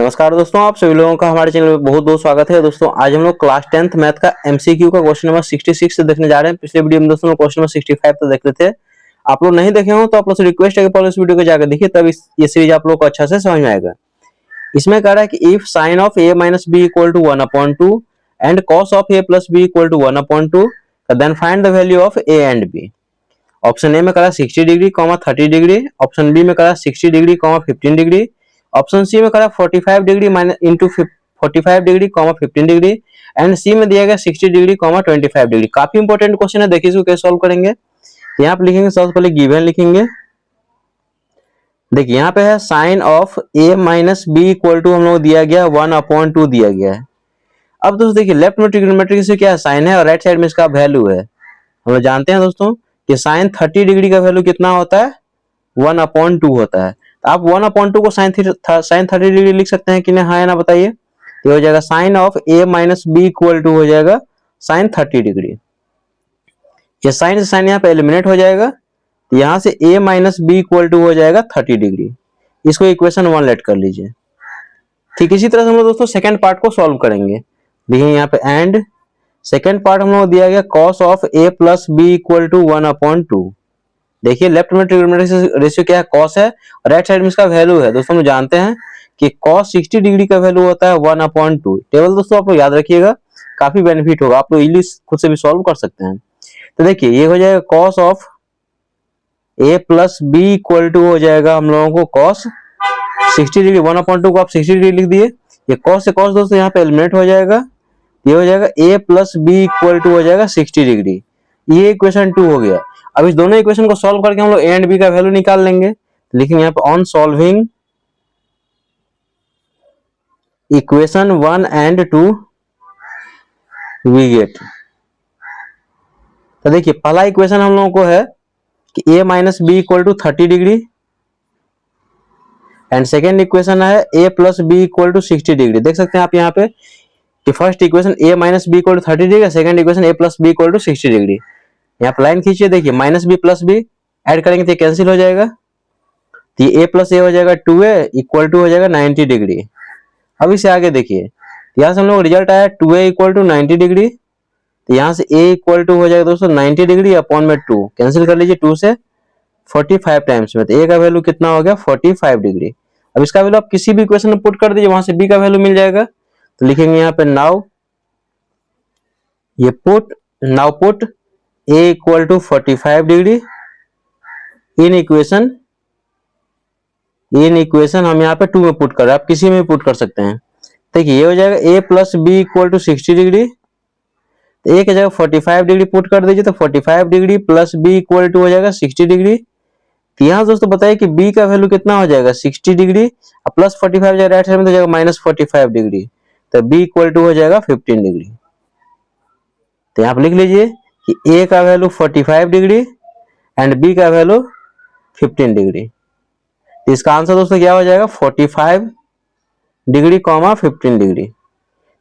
नमस्कार दोस्तों, आप सभी लोगों का हमारे चैनल में बहुत बहुत स्वागत है। दोस्तों आज हम लोग क्लास 10th मैथ का एमसीक्यू का क्वेश्चन नंबर 66 से देखने जा रहे हैं। पिछले वीडियो में दोस्तों क्वेश्चन नंबर 65 तक देख रहे थे। आप लोग नहीं देखे हो तो आप लोग से रिक्वेस्ट है कि पहले इस वीडियो को जाकर देखिए, तब ये सीरीज आप लोग को अच्छा से समझ में आएगा। इसमें कह रहा है कि if sine of a minus b equal to 1/2 and cos of a plus b equal to 1/2, then find the value of a and b। Option A में करा 60 डिग्री, 30 डिग्री। ऑप्शन बी में करा 60 डिग्री, 15 डिग्री। ऑप्शन सी में करा 45 degree minus into 45 degree, 15 degree. And C में दिया गया 60 degree, 25 degree. काफी इंपॉर्टेंट क्वेश्चन है, देखिए इसको कैसे सॉल्व करेंगे। यहाँ पे लिखेंगे, सबसे पहले गिवन लिखेंगे। देखिए यहाँ पे है sine of a minus b equal to हम लोग दिया गया 1/2 दिया गया है। अब दोस्तों देखिए लेफ्ट में ट्रिग्नोमेट्री से क्या साइन है और राइट साइड में इसका वैल्यू है। हम लोग जानते हैं दोस्तों कि साइन 30 डिग्री का वैल्यू कितना होता है, 1/2 होता है। तो आप 1/2 को साइन 30 डिग्री लिख सकते हैं कि नहीं, हाँ या ना बताइए। ये हो जाएगा sine of a minus b equal to हो जाएगा साइन 30 डिग्री। ये साइन से साइन यहाँ पे एलिमिनेट हो जाएगा, यहाँ से a minus b equal to हो जाएगा 30 डिग्री। इसको इक्वेशन 1 लेट कर लीजिए। ठीक इसी तरह से हम लोग दोस्तों सेकंड पार्ट को सॉल्व करेंगे। देखिए यहाँ पे एंड सेकंड पार्ट हम लोग दिया गया cos of a plus b equal to 1/2। देखिए लेफ्ट में ट्रिग्नोमेट्रिक रेशियो क्या है, cos है, और राइट साइड में इसका वैल्यू है। दोस्तों हम जानते हैं कि cos 60 डिग्री का वैल्यू होता है 1/2। टेबल दोस्तों आप लोग याद रखिएगा, काफी बेनिफिट होगा, आप लोग इजीली खुद से भी सॉल्व कर सकते हैं। तो देखिए ये हो जाएगा cos of a plus b equal to हो जाएगा हम लोगों को cos 60 डिग्री। 1/2 को आप 60 डिग्री लिख दिए। ये cos से cos दोस्तों यहाँ पे एलिमिनेट हो जाएगा। ये हो जाएगा a plus b equal to हो जाएगा 60 डिग्री। ये इक्वेशन 2 हो गया। अब इस दोनों इक्वेशन को सॉल्व करके हम लोग a एंड b का वैल्यू निकाल लेंगे। लिखेंगे यहाँ पे on solving equation 1 and 2 we get. तो देखिए पहला इक्वेशन हम लोगों को है कि a minus b equal to 30 degree, and second equation है a plus b equal to 60 degree. देख सकते हैं आप यहाँ पे कि first equation a minus b equal to 30 degree, second equation a plus b equal to 60 degree. यहाँ पे लाइन खींचिए, देखिए minus b plus b add करेंगे तो कैंसिल हो जाएगा। तो ये a प्लस ए हो जाएगा 2a इक्वल टू हो जाएगा 90 डिग्री। अब इसे आगे देखिए, यहाँ से हम लोग रिजल्ट आया 2a इक्वल टू 90 डिग्री। तो यहाँ से a इक्वल टू हो जाएगा दोस्तों 90 डिग्री अपॉन में 2, कैंसिल कर लीजिए 2 से 45 टाइम्स में। तो a का वैल्यू कितना हो गया 45 डिग्री। अब इसका वैल्यू आप किसी भी इक्वेशन में पुट कर दीजिए, वहां से b का वैल्यू मिल जाएगा। तो लिखेंगे यहाँ पे now put a equal to 45 degree in equation हम यहाँ पे 2 में पुट कर रहे हैं, आप किसी में भी पुट कर सकते हैं। देखिए ये हो जाएगा a plus b equal to 60 degree. तो a की जगह 45 डिग्री पुट कर दीजिए, तो 45 degree plus b equal to हो जाएगा 60 डिग्री। तो यहाँ दोस्तों बताइए कि b का वैल्यू कितना हो जाएगा 60 डिग्री, प्लस 45 जाएगा राइट साइड में तो जाएगा माइनस 45 डिग्री। तो b इक्वल टू हो जाएगा 15 डिग्री। तो यहाँ पे लिख लीजिए कि a का वैल्यू 45 डिग्री एंड b का वैल्यू 15 डिग्री। इसका आंसर दोस्तों क्या हो जाएगा 45 डिग्री, 15 डिग्री।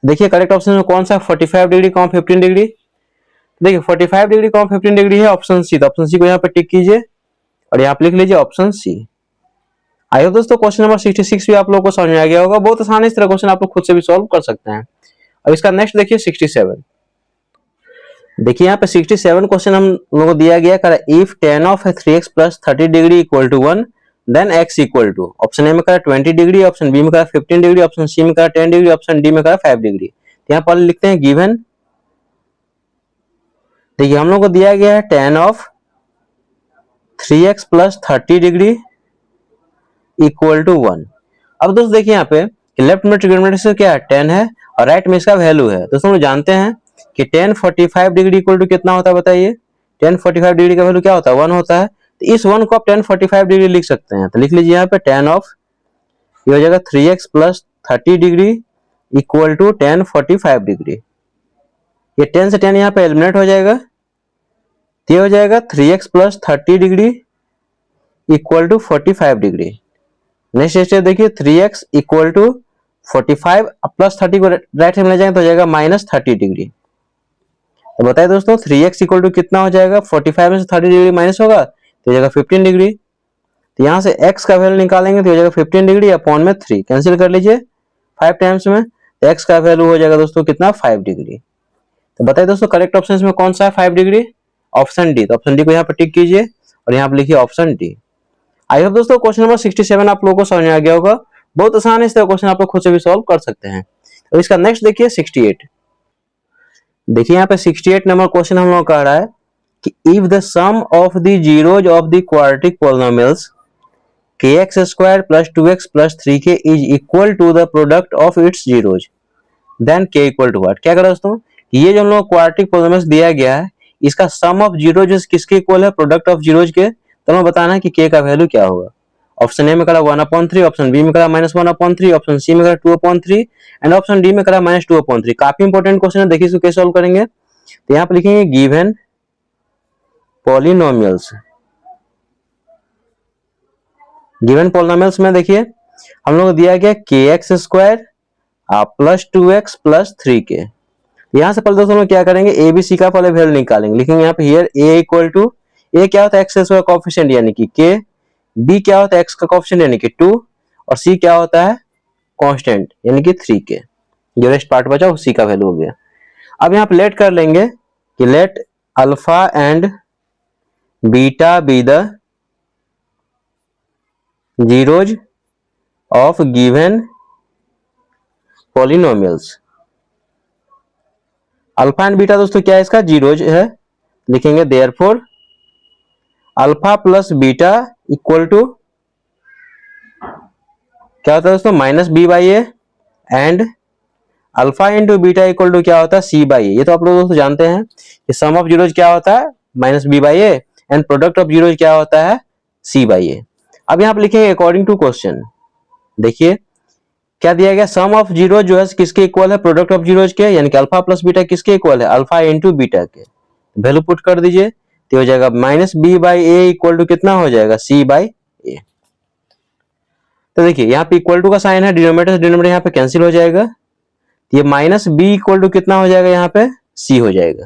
देखिए करेक्ट ऑप्शन में कौन सा 45 डिग्री, 15 डिग्री। देखिए 45 डिग्री, 15 डिग्री है ऑप्शन सी। तो ऑप्शन सी को यहाँ पे टिक कीजिए और यहाँ पे लिख लीजिए ऑप्शन सी। आई होप दोस्तों क्वेश्चन नंबर 66 भी आप लोगों को समझ में आ गया होगा। बहुत आसान है, इस तरह क्वेश्चन आप लोग खुद से भी सॉल्व कर सकते हैं। अब इसका नेक्स्ट देखिए 67। देखिए यहाँ पे 67 क्वेश्चन हम लोगों को दिया गया है, if tan of 3x plus 30 degree equal to 1 then x equal to. Option A में करा 20 डिग्री, ऑप्शन बी में करा 15 डिग्री, ऑप्शन सी में करा 10 डिग्री, ऑप्शन डी में करा 5 डिग्री। तो यहाँ पर लिखते हैं गिवन। देखिए हम लोग को दिया गया है tan of 3x plus 30 degree equal to 1। अब दोस्तों देखिए यहाँ पे लेफ्ट में ट्रिग्नोमेट्री से क्या है 10 है और राइट में इसका वैल्यू है। दोस्तों हम जानते हैं कि tan 45 डिग्री इक्वल टू कितना होता है बताइए। tan 45 डिग्री का वैल्यू क्या होता है 1 होता है। तो इस 1 को आप tan 45 डिग्री लिख सकते हैं। तो लिख लीजिए यहाँ पे tan ऑफ ये हो जाएगा 3x plus 30 degree equal to tan 45 degree. ये 10 से 10 यहाँ पे एलिमिनेट हो जाएगा। ये हो जाएगा 3x plus 30 degree equal to 45 degree. Next step देखिए 3x इक्वल टू 45 प्लस 30 को राइट साइड में ले जाएंगे तो हो जाएगा माइनस 30 डिग्री। तो बताइए दोस्तों 3x इक्वल टू कितना हो जाएगा, 45 में से 30 डिग्री माइनस होगा तो हो जाएगा 15 डिग्री। तो यहाँ से x का वैल्यू निकालेंगे तो हो जाएगा 15 डिग्री अपॉन में 3, कैंसिल कर लीजिए 5 टाइम्स में, तो x का वैल्यू हो जाएगा दोस्तों कितना 5 डिग्री। तो बताइए दोस्तों करेक्ट ऑप्शन इसमें कौन सा है 5 डिग्री? Option D. तो ऑप्शन डी को यहाँ पर टिक कीजिए और यहाँ पर लिखिए ऑप्शन डी। आई होप दोस्तों क्वेश्चन नंबर 67 आप लोगों को समझ में आ गया होगा। बहुत आसान है, इस तरह क्वेश्चन आप लोग खुद से भी सॉल्व कर सकते हैं। और इसका नेक्स्ट देखिए 68। देखिए यहाँ पे 68 नंबर क्वेश्चन हम लोग कह रहा है कि if the sum of the zeros of the quadratic polynomials kx square plus 2x plus 3k is equal to the product of its zeros then k equal to what. क्या करें दोस्तों, ये जो हम लोग क्वाड्रेटिक पॉलिनोमियल्स दिया गया है इसका सम ऑफ जीरोज किसके इक्वल है? प्रोडक्ट ऑफ जीरोज के। तो हमें बताना है कि k का वैल्यू क्या होगा। ऑप्शन ए में करा 1/3, ऑप्शन बी में करा -1/3, ऑप्शन सी में करा 2/3 एंड ऑप्शन डी में करा -2/3। काफी इंपॉर्टेंट क्वेश्चन है, देखिए इसको कैसे सॉल्व करेंगे। तो यहाँ पे लिखेंगे गिवन पॉलिनोमियल्स। गिवन पॉलिनोमियल्स में देखिए हम लोग को दिया गया kx square plus 2x plus 3k। यहाँ से पहले दोस्तों हम लोग क्या करेंगे, ए बी सी का पहले वैल्यू निकालेंगे। लिखेंगे यहाँ पे हियर a इक्वल टू, ए क्या होता है एक्स स्क्वायर कोएफिशिएंट यानी कि k, b क्या होता है x का कोएफिशिएंट यानी कि 2 और c क्या होता है कांस्टेंट यानी कि 3k। जो रेस्ट पार्ट बचा वो c का वैल्यू हो गया। अब यहाँ पे लेट कर लेंगे कि let alpha and beta be the zeros of given polynomials. Alpha and beta दोस्तों क्या है इसका? जीरोज है। लिखेंगे therefore alpha plus beta equal to क्या होता है दोस्तों -b/a and alpha into beta equal to क्या होता है c/a। ये तो आप लोग दोस्तों जानते हैं कि सम ऑफ जीरोज क्या होता है -b/a and product of zeros क्या होता है c/a। अब यहाँ पे लिखेंगे अकॉर्डिंग टू क्वेश्चन। देखिए क्या दिया गया, सम ऑफ जीरो जो है किसके इक्वल है? प्रोडक्ट ऑफ जीरोज के, यानी कि अल्फा प्लस बीटा किसके इक्वल है? अल्फा इंटू बीटा के। वैल्यू पुट कर दीजिए तो हो जाएगा -b/a इक्वल टू कितना हो जाएगा c/a। तो देखिए यहाँ पे इक्वल टू का साइन है, डिनोमिनेटर से डिनोमिनेटर यहाँ पे कैंसिल हो जाएगा। ये -b इक्वल टू कितना हो जाएगा? यहाँ पे c हो जाएगा।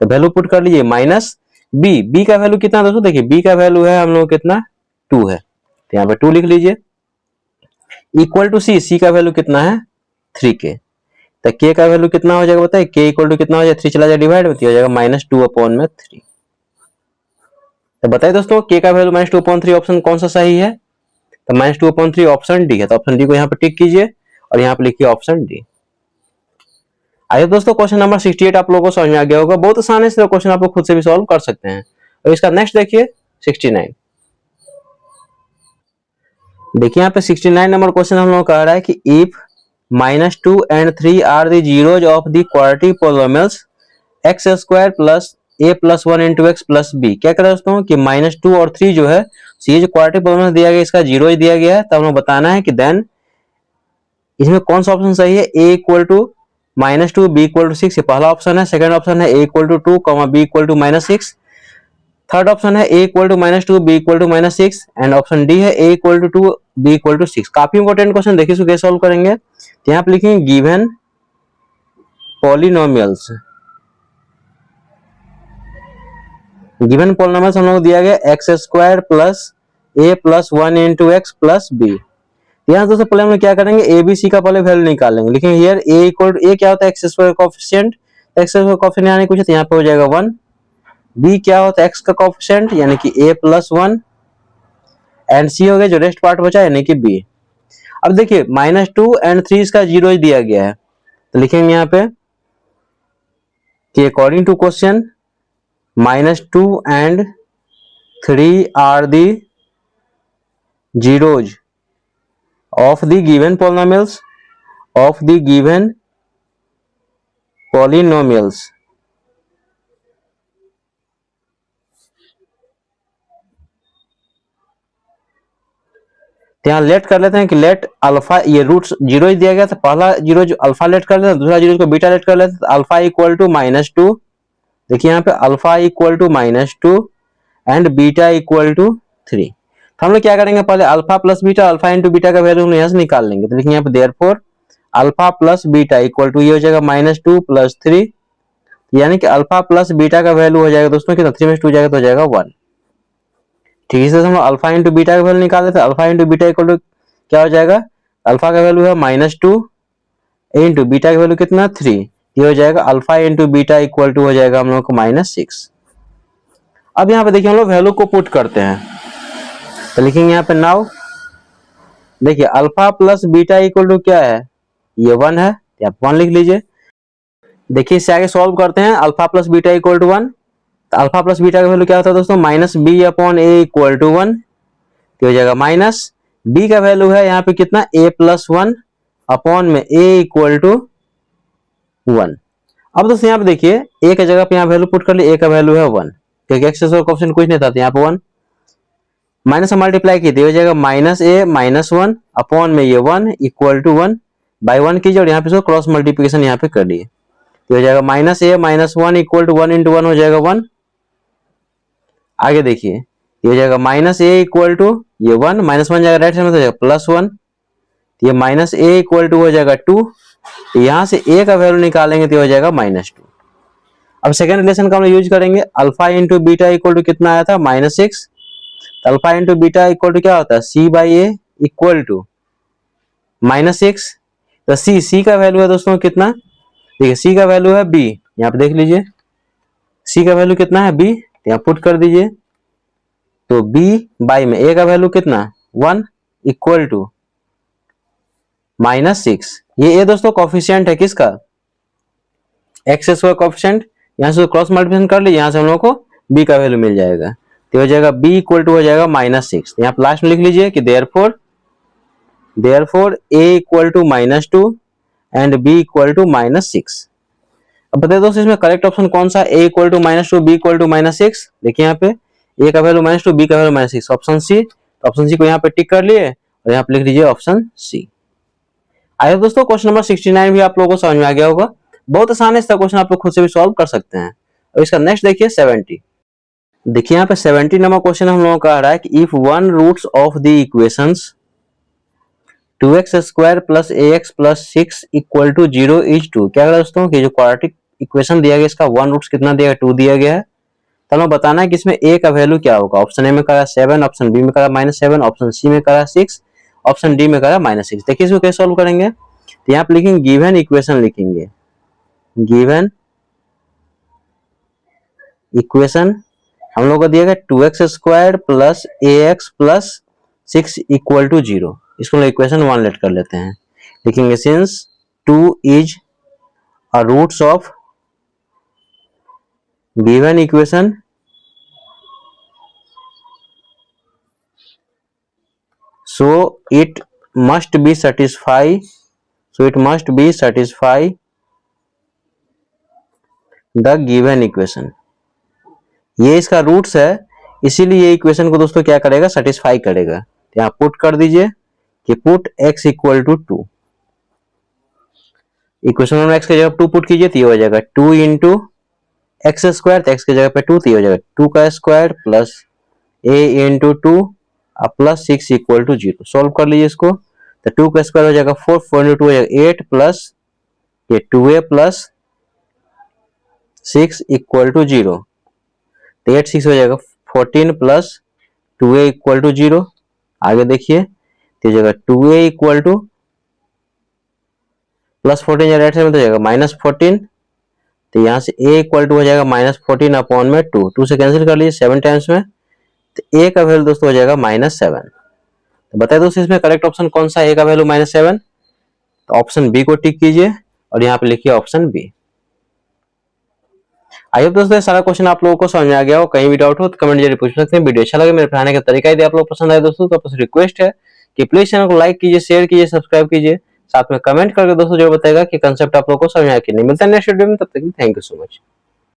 तो वैल्यू पुट कर लीजिए -b का वैल्यू कितना दोस्तों? देखिए b का वैल्यू है हम लोग कितना 2 है, तो यहाँ पे 2 लिख लीजिए। इक्वल टू c का वैल्यू कितना है 3k। तो k का वैल्यू कितना हो जाएगा बताइए? k इक्वल टू कितना हो जाएगा? 3 चला जाए डिवाइड में, तो हो जाएगा -2/3। तो बताइए दोस्तों k का वैल्यू -2/3 ऑप्शन कौन सा सही है? तो -2/3 ऑप्शन डी है। तो ऑप्शन डी को यहाँ पे टिक कीजिए और यहाँ पे लिखिए ऑप्शन डी। आइए दोस्तों क्वेश्चन नंबर 68 आप लोगों को समझ में आ गया होगा। बहुत आसान है, इस क्वेश्चन आप लोग खुद से भी सॉल्व कर सकते हैं। और इसका नेक्स्ट देखिए 69। देखिए यहाँ पे 69 नंबर क्वेश्चन हम लोग कह रहा है कि if -2 and 3 are the zeros of the quadratic polynomials x square plus a plus 1 into x plus b. क्या करें दोस्तों कि -2 और 3 जो है ये जो क्वाड्रेटिक पॉलिनोमियल दिया गया इसका जीरोज दिया गया है। तब हमें बताना है कि देन इसमें कौन सा ऑप्शन सही है? a equal to -2 b equal to 6 ये पहला ऑप्शन है। सेकंड ऑप्शन है a equal to 2 b equal to -6। Third option है a equal to -2 b equal to -6 and option D है a equal to 2 b equal to 6। काफी important question, देखिए इसको कैसे सॉल्व करेंगे। तो यहाँ पे लिखेंगे गिवन पॉलिनोमियल्स। गिवन पॉलिनोमियल्स हम लोग दिया गया x square plus a plus 1 into x plus b. यहाँ दोस्तों पहले हम लोग क्या करेंगे, ए बी सी का पहले वैल्यू निकालेंगे। लिखेंगे here a equal to, a क्या होता है x square coefficient, x square coefficient यानी कुछ, तो यहाँ पे हो जाएगा 1। b क्या होता है x का कोएफिशिएंट यानी कि a प्लस 1 एंड c हो गया जो रेस्ट पार्ट बचा यानी कि b। अब देखिए -2 एंड 3 इसका जीरो दिया गया है, तो लिखेंगे यहाँ पे कि according to question -2 and 3 are the zeros of the given polynomials तो यहाँ लेट कर लेते हैं कि लेट अल्फा, ये रूट्स जीरो दिया गया था, पहला जीरो जो अल्फा लेट कर लेते हैं, दूसरा जीरो को बीटा लेट कर लेते हैं। अल्फा इक्वल टू -2, देखिए यहाँ पे alpha equal to -2 and beta equal to 3। तो हम लोग क्या करेंगे, पहले alpha plus beta, alpha into beta का वैल्यू हम यहाँ से निकाल लेंगे। तो देखिए यहाँ पे therefore alpha plus beta equal to ये हो जाएगा -2 प्लस 3, यानी कि अल्फा प्लस बीटा का वैल्यू हो जाएगा दोस्तों कितना, 3 में 2 जाएगा तो हो जाएगा 1। ठीक है, हम अल्फा इंटू बीटा का वैल्यू निकाल लेते हैं। Alpha into beta equal to क्या हो जाएगा, अल्फा का वैल्यू है -2 इंटू बीटा की वैल्यू कितना 3, ये हो जाएगा alpha into beta equal to हो जाएगा हम लोग को -6। अब यहाँ पे देखिए हम लोग वैल्यू को पुट करते हैं, तो लिखेंगे यहाँ पे नाउ देखिए alpha plus beta equal to क्या है, ये 1 है, आप 1 लिख लीजिए। देखिए इससे आगे सॉल्व करते हैं, alpha plus beta equal to 1, तो अल्फा प्लस बीटा का वैल्यू क्या होता है दोस्तों, -b/a इक्वल टू 1, तो हो जाएगा माइनस b का वैल्यू है यहाँ पे कितना a+1 अपॉन में a इक्वल टू 1। अब दोस्तों यहाँ पे देखिए a की जगह पे यहाँ वैल्यू पुट कर लिए, a का वैल्यू है 1, क्योंकि एक्स का कोएफिशिएंट कुछ नहीं था, तो यहाँ पे 1 माइनस से मल्टीप्लाई की तो हो जाएगा -a-1 अपॉन में ये 1 इक्वल टू 1 बाई 1 कीजिए और यहाँ पे इसको क्रॉस मल्टीप्लिकेशन यहाँ पे कर लिए, तो हो जाएगा -a-1 इक्वल टू 1 इंटू 1 हो जाएगा 1। आगे देखिए ये हो जाएगा -a इक्वल टू ये 1 -1 जाएगा राइट साइड में, तो जाएगा +1, ये -a इक्वल टू हो जाएगा 2, तो यहाँ से a का वैल्यू निकालेंगे तो हो जाएगा -2। अब सेकंड रिलेशन का हम लोग यूज करेंगे, alpha into beta equal to कितना आया था -6, alpha into beta equal to क्या होता है c/a इक्वल टू -6, तो c का वैल्यू है दोस्तों कितना, देखिए c का वैल्यू है b, यहाँ पे देख लीजिए c का वैल्यू कितना है b, यहाँ पुट कर दीजिए, तो b बाई में a का वैल्यू कितना 1 इक्वल टू -6, ये दोस्तों कोफिशिएंट है किसका, एक्स स्क्वायर कोफिशिएंट, यहाँ से क्रॉस मल्टीप्लिकेशन कर लीजिए, यहाँ से हम लोग को b का वैल्यू मिल जाएगा, तो हो जाएगा b इक्वल टू हो जाएगा -6। यहाँ पे लास्ट में लिख लीजिए कि therefore a equal to -2 and b equal to -6। अब बताइए दोस्तों इसमें करेक्ट ऑप्शन कौन सा, a equal to -2 b equal to -6। देखिए यहाँ पे a का वैल्यू -2 b का वैल्यू -6, ऑप्शन सी, तो ऑप्शन सी को यहाँ पे टिक कर लिए और यहाँ पे लिख लीजिए ऑप्शन सी। आइए दोस्तों क्वेश्चन नंबर 69 भी आप लोगों को समझ में आ गया होगा, बहुत आसान है, इसका क्वेश्चन आप लोग खुद से भी सॉल्व कर सकते हैं। और इसका नेक्स्ट देखिए 70, देखिए यहाँ पे 70 नंबर क्वेश्चन हम लोगों का आ रहा है कि if one roots of the equations 2x² plus ax plus 6 equal to 0 is 2, क्या है दोस्तों कि जो क्वाड्रेटिक इक्वेशन दिया गया इसका वन रूट्स कितना दिया गया 2 दिया गया है, तो हमें बताना है कि इसमें a का वैल्यू क्या होगा। ऑप्शन ए में करा 7, ऑप्शन बी में करा -7, ऑप्शन सी में करा 6, ऑप्शन डी में करा -6। देखिए इसको कैसे सॉल्व करेंगे, तो यहाँ पे लिखेंगे गिवन इक्वेशन, लिखेंगे गिवन इक्वेशन हम लोग को दिया गया 2x² plus ax plus 6 equal to 0, इसको हम इक्वेशन 1 लेट कर लेते हैं, लिखेंगे since 2 is a roots of given equation so it must be satisfy the given equation, ये इसका रूट्स है इसीलिए ये इक्वेशन को दोस्तों क्या करेगा सेटिस्फाई करेगा, तो यहाँ पुट कर दीजिए कि put x equal to 2, equation में x की जगह 2 पुट कीजिए तो ये हो जाएगा 2 इंटू एक्स स्क्वायर, तो x की जगह पे 2 तो ये हो जाएगा 2 का square plus a into 2 plus 6 equal to 0। Solve कर लीजिए इसको, तो 2 का स्क्वायर हो जाएगा 4, 4 इंटू 2 हो जाएगा 8 प्लस ये 2a प्लस 6 इक्वल टू 0, तो 8 6 हो जाएगा 14 प्लस 2a इक्वल टू 0। आगे देखिए तो हो जाएगा 2a equal two plus 14 right side में तो जाएगा -14, तो यहाँ से a इक्वल टू हो जाएगा -14 अपॉन में 2, 2 से कैंसिल कर लीजिए 7 टाइम्स में, तो a का वैल्यू दोस्तों हो जाएगा -7। तो बताइए दोस्तों इसमें करेक्ट ऑप्शन कौन सा है, a का वैल्यू -7, तो ऑप्शन बी को टिक कीजिए और यहाँ पे लिखिए ऑप्शन बी। आई होप दोस्तों सारा क्वेश्चन आप लोगों को समझ में आ गया हो, कहीं भी डाउट हो तो कमेंट जरिए पूछ सकते हैं। वीडियो अच्छा लगे, मेरे पढ़ाने का तरीका यदि आप लोग पसंद आए दोस्तों तो आपसे रिक्वेस्ट है कि प्लीज चैनल को लाइक कीजिए, शेयर कीजिए, सब्सक्राइब कीजिए, साथ में कमेंट करके दोस्तों जो बताएगा कि कंसेप्ट आप लोगों को समझ आया कि नहीं। मिलता है नेक्स्ट वीडियो में, तब तक थैंक यू सो मच।